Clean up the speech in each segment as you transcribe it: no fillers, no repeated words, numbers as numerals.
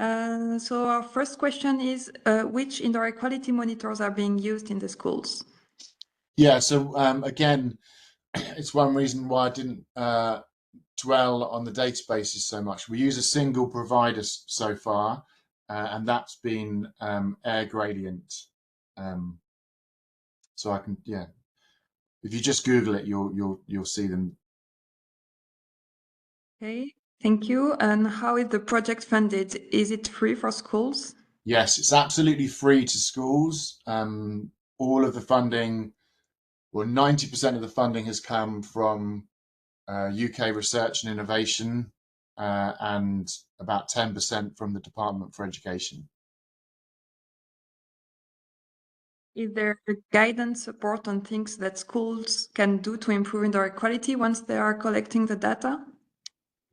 So our first question is, which indoor air quality monitors are being used in the schools? Yeah, so again, it's one reason why I didn't dwell on the databases so much. We use a single provider so far, and that's been Air Gradient. So I can, yeah, if you just Google it, you'll see them. Okay, thank you. And how is the project funded? Is it free for schools? Yes, it's absolutely free to schools. All of the funding, well, 90% of the funding has come from UK Research and Innovation, and about 10% from the Department for Education. Is there guidance support on things that schools can do to improve indoor air quality once they are collecting the data?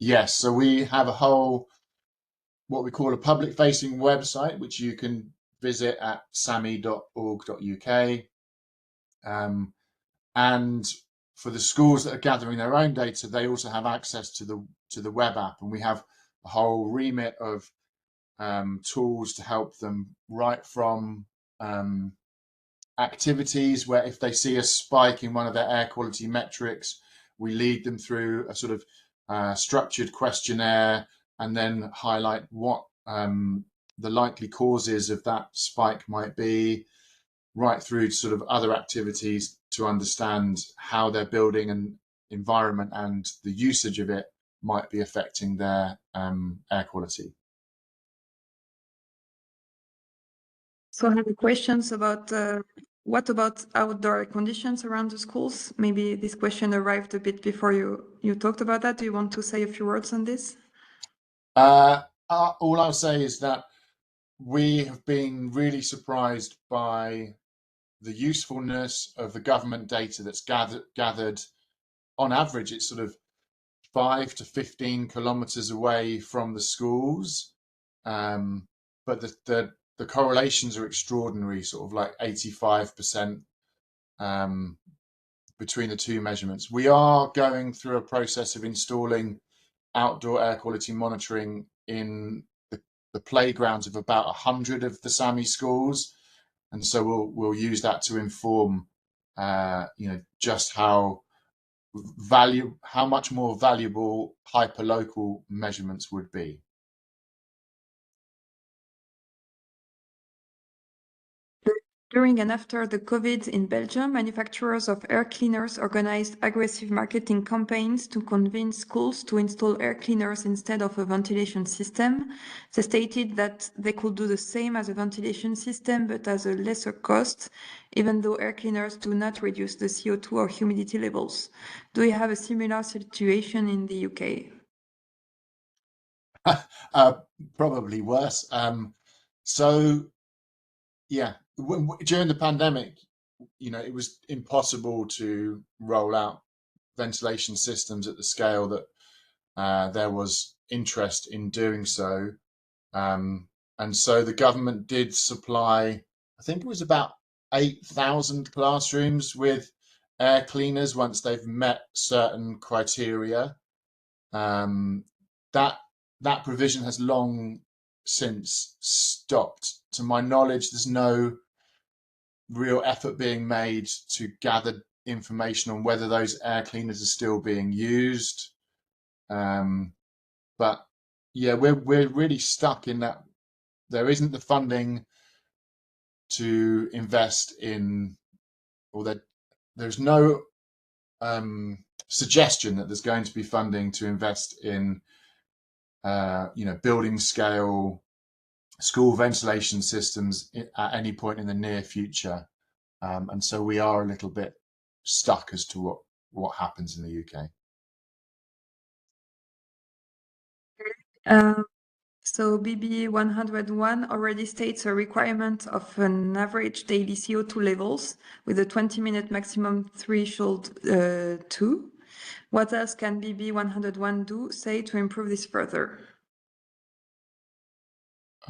Yes, so we have a whole, what we call a public facing website, which you can visit at sami.org.uk. And for the schools that are gathering their own data, they also have access to the web app, and we have a whole remit of tools to help them, right from activities where if they see a spike in one of their air quality metrics, we lead them through a sort of structured questionnaire and then highlight what the likely causes of that spike might be, right through to sort of other activities to understand how their building and environment and the usage of it might be affecting their air quality. So I have questions about what about outdoor conditions around the schools? Maybe this question arrived a bit before you talked about that. Do you want to say a few words on this? All I'll say is that we have been really surprised by the usefulness of the government data that's gathered. On average, it's sort of 5 to 15 kilometers away from the schools, but the correlations are extraordinary, sort of like 85% between the two measurements. We are going through a process of installing outdoor air quality monitoring in the playgrounds of about 100 of the SAMI schools, and so we'll use that to inform just how much more valuable hyperlocal measurements would be. During and after the COVID in Belgium, manufacturers of air cleaners organized aggressive marketing campaigns to convince schools to install air cleaners instead of a ventilation system. They stated that they could do the same as a ventilation system, but at a lesser cost, even though air cleaners do not reduce the CO2 or humidity levels. Do we have a similar situation in the UK? Probably worse. So yeah, during the pandemic, it was impossible to roll out ventilation systems at the scale that there was interest in doing so. And so the government did supply, I think it was about 8,000 classrooms with air cleaners once they've met certain criteria. That provision has long since stopped. To my knowledge, there's no real effort being made to gather information on whether those air cleaners are still being used. But yeah, we're really stuck in that there isn't the funding to invest in, or that there's no suggestion that there's going to be funding to invest in building scale school ventilation systems at any point in the near future, and so we are a little bit stuck as to what happens in the UK. So BB 101 already states a requirement of an average daily CO2 levels with a 20-minute maximum threshold 2. What else can BB 101 do, say, to improve this further?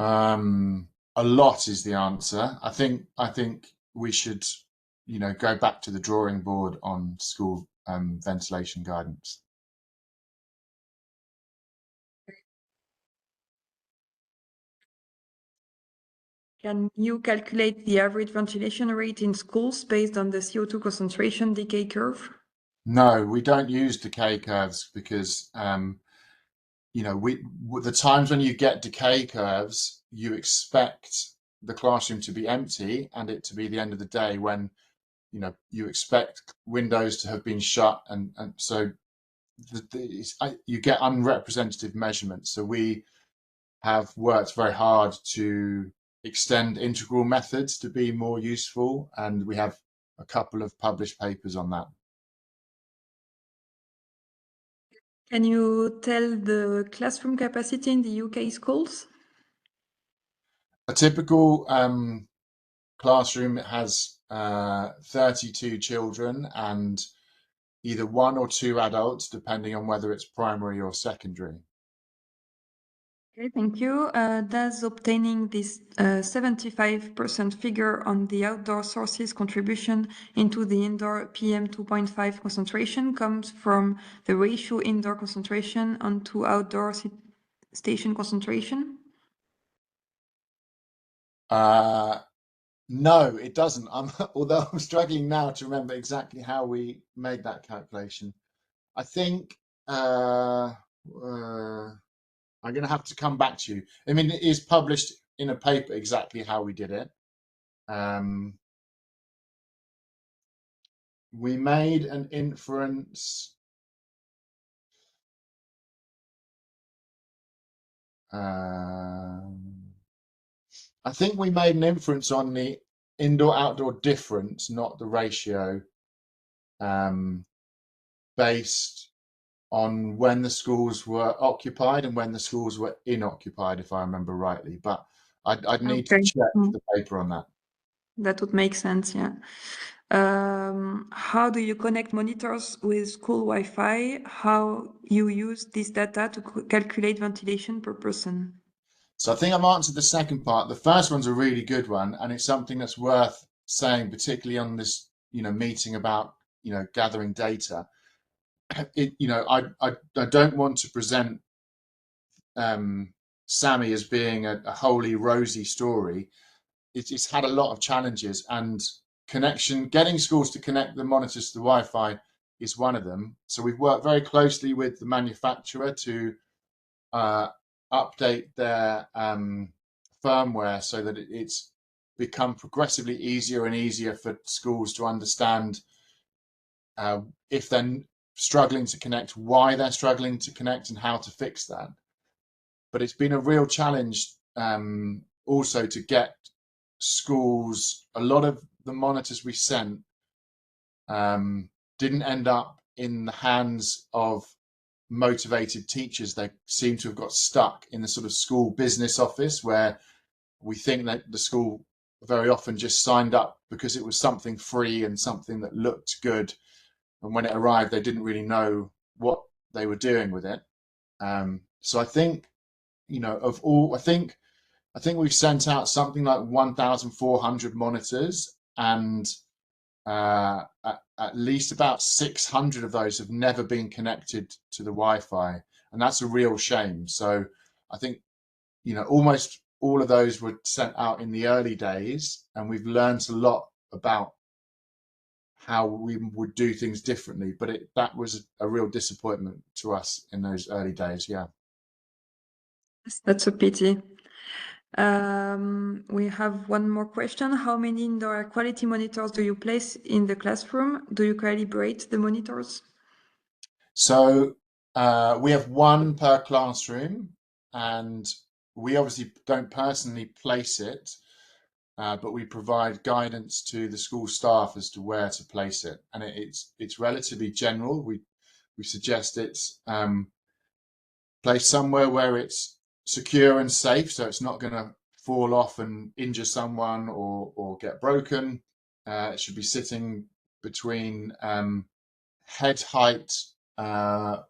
A lot is the answer. I think we should, go back to the drawing board on school ventilation guidance. Can you calculate the average ventilation rate in schools based on the CO2 concentration decay curve? No, we don't use decay curves because you know, the times when you get decay curves, you expect the classroom to be empty and it to be the end of the day when, you know, you expect windows to have been shut, and so you get unrepresentative measurements. So we have worked very hard to extend integral methods to be more useful, and we have a couple of published papers on that. Can you tell the classroom capacity in the UK schools? A typical classroom has 32 children and either 1 or 2 adults, depending on whether it's primary or secondary. Okay, thank you. Does obtaining this 75% figure on the outdoor sources contribution into the indoor PM 2.5 concentration comes from the ratio indoor concentration onto outdoor station concentration? No, it doesn't. Although I'm struggling now to remember exactly how we made that calculation. I think I'm going to have to come back to you. I mean, it is published in a paper exactly how we did it. We made an inference. I think we made an inference on the indoor-outdoor difference, not the ratio, based on when the schools were occupied and when the schools were inoccupied, if I remember rightly. But I'd need to check the paper on that. That would make sense, yeah. How do you connect monitors with school Wi-Fi? How you use this data to calculate ventilation per person? So I think I've answered the second part. The first one's a really good one, and it's something that's worth saying, particularly on this, you know, meeting about, you know, gathering data. You know, I don't want to present Sammy as being a wholly rosy story. It's had a lot of challenges, and getting schools to connect the monitors to the Wi-Fi is one of them. So we've worked very closely with the manufacturer to update their firmware so that it's become progressively easier and easier for schools to understand if they're struggling to connect, why they're struggling to connect, and how to fix that. But it's been a real challenge also to get schools. A lot of the monitors we sent didn't end up in the hands of motivated teachers. They seem to have got stuck in the sort of school business office, where we think that the school very often just signed up because it was something free and something that looked good, and when it arrived they didn't really know what they were doing with it. So I think, you know, of all, I think we've sent out something like 1,400 monitors, and at least about 600 of those have never been connected to the Wi-Fi, and that's a real shame. So I think, you know, almost all of those were sent out in the early days, and we've learned a lot about how we would do things differently. But that was a real disappointment to us in those early days. Yeah. That's a pity. We have one more question. How many indoor air quality monitors do you place in the classroom? Do you calibrate the monitors? So we have one per classroom, and we obviously don't personally place it, but we provide guidance to the school staff as to where to place it, and it's relatively general. We suggest it's placed somewhere where it's secure and safe, so it's not going to fall off and injure someone or get broken. It should be sitting between head height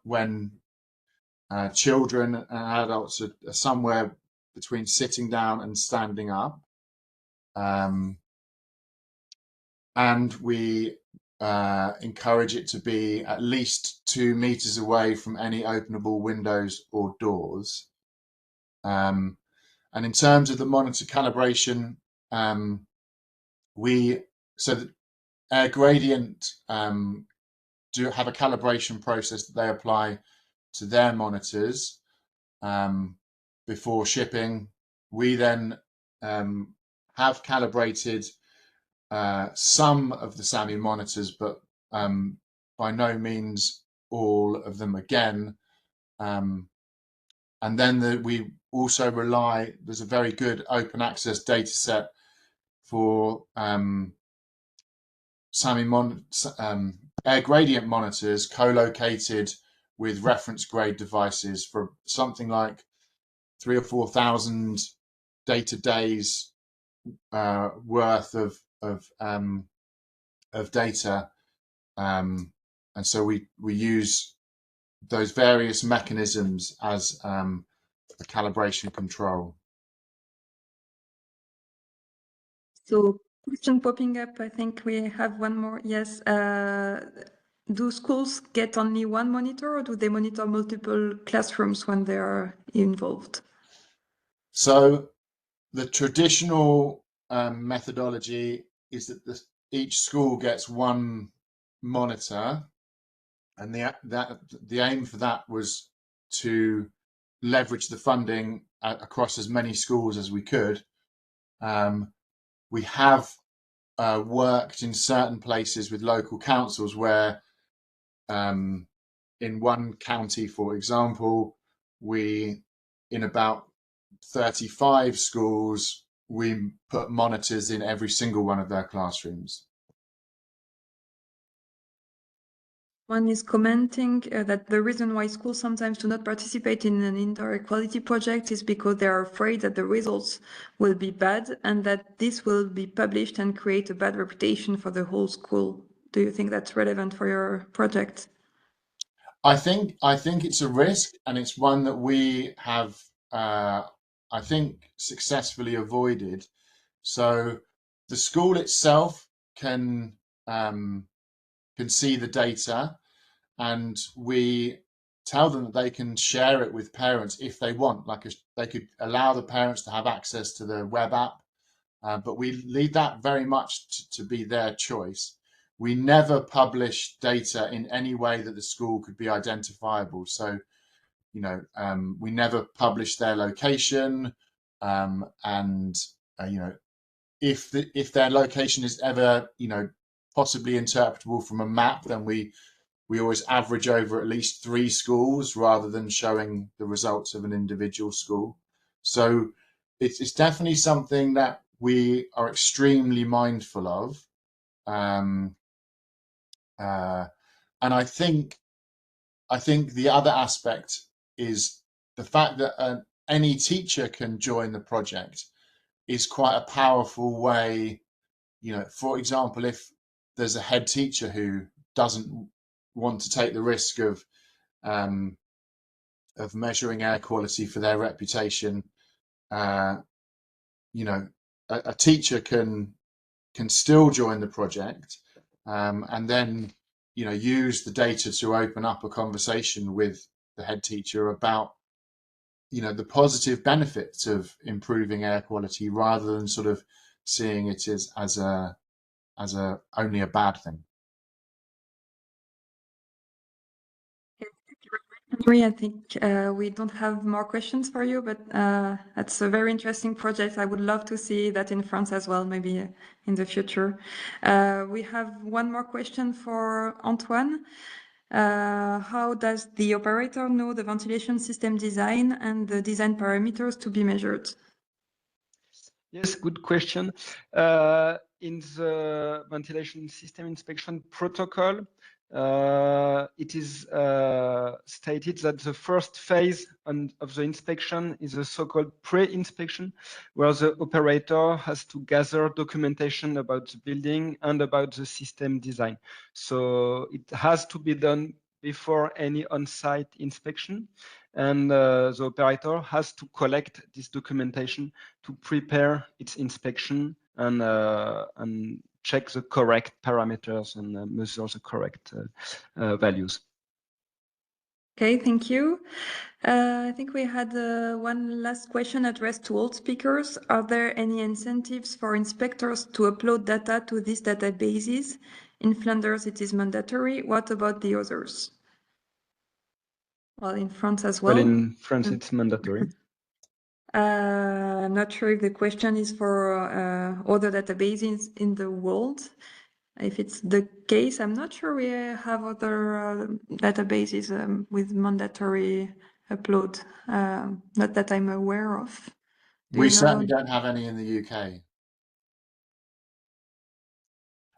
when children and adults are somewhere between sitting down and standing up. And we encourage it to be at least 2 meters away from any openable windows or doors. And in terms of the monitor calibration, so that Air Gradient do have a calibration process that they apply to their monitors before shipping. We then have calibrated some of the SAMI monitors, but by no means all of them again. And then we also rely, there's a very good open access data set for air gradient monitors co-located with reference grade devices for something like 3,000 or 4,000 data days worth of data, and so we use those various mechanisms as a calibration control. So, question popping up. I think we have one more. Yes. Do schools get only one monitor, or do they monitor multiple classrooms when they are involved? So the traditional methodology is that each school gets one monitor, and the aim for that was to leverage the funding across as many schools as we could. We have worked in certain places with local councils where in one county, for example, in about 35 schools, we put monitors in every single one of their classrooms. One is commenting that the reason why schools sometimes do not participate in an indoor air quality project is because they are afraid that the results will be bad and that this will be published and create a bad reputation for the whole school. Do you think that's relevant for your project? I think it's a risk, and it's one that we have, I think, successfully avoided. So the school itself can see the data, and we tell them that they can share it with parents if they want. They could allow the parents to have access to the web app, but we leave that very much to be their choice. We never publish data in any way that the school could be identifiable. So, we never publish their location, and if their location is ever, possibly interpretable from a map, then we always average over at least 3 schools rather than showing the results of an individual school. So it's definitely something that we are extremely mindful of. And I think the other aspect is the fact that any teacher can join the project is quite a powerful way. For example, if there's a head teacher who doesn't want to take the risk of measuring air quality for their reputation, a teacher can still join the project, and then use the data to open up a conversation with the head teacher about the positive benefits of improving air quality, rather than sort of seeing it as only a bad thing. Henry, I think we don't have more questions for you, but that's a very interesting project. I would love to see that in France as well, maybe in the future. We have one more question for Antoine. How does the operator know the ventilation system design and the design parameters to be measured? Yes, good question. In the ventilation system inspection protocol, it is stated that the first phase of the inspection is a so-called pre-inspection, where the operator has to gather documentation about the building and about the system design. So it has to be done before any on-site inspection, and the operator has to collect this documentation to prepare its inspection and check the correct parameters and measure the correct values. Okay, thank you. I think we had one last question addressed to all speakers. Are there any incentives for inspectors to upload data to these databases? In Flanders, it is mandatory. What about the others? Well, in France as well. Well, in France, it's mandatory. I'm not sure if the question is for other databases in the world. If it's the case, I'm not sure we have other databases with mandatory upload. Not that I'm aware of. We certainly don't have any in the UK.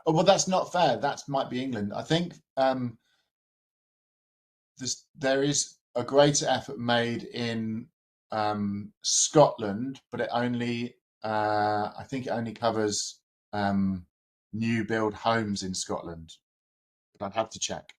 Oh, well, that's not fair. That might be England. I think there is a greater effort made in Scotland, but it only, I think it only covers new build homes in Scotland. But I'd have to check.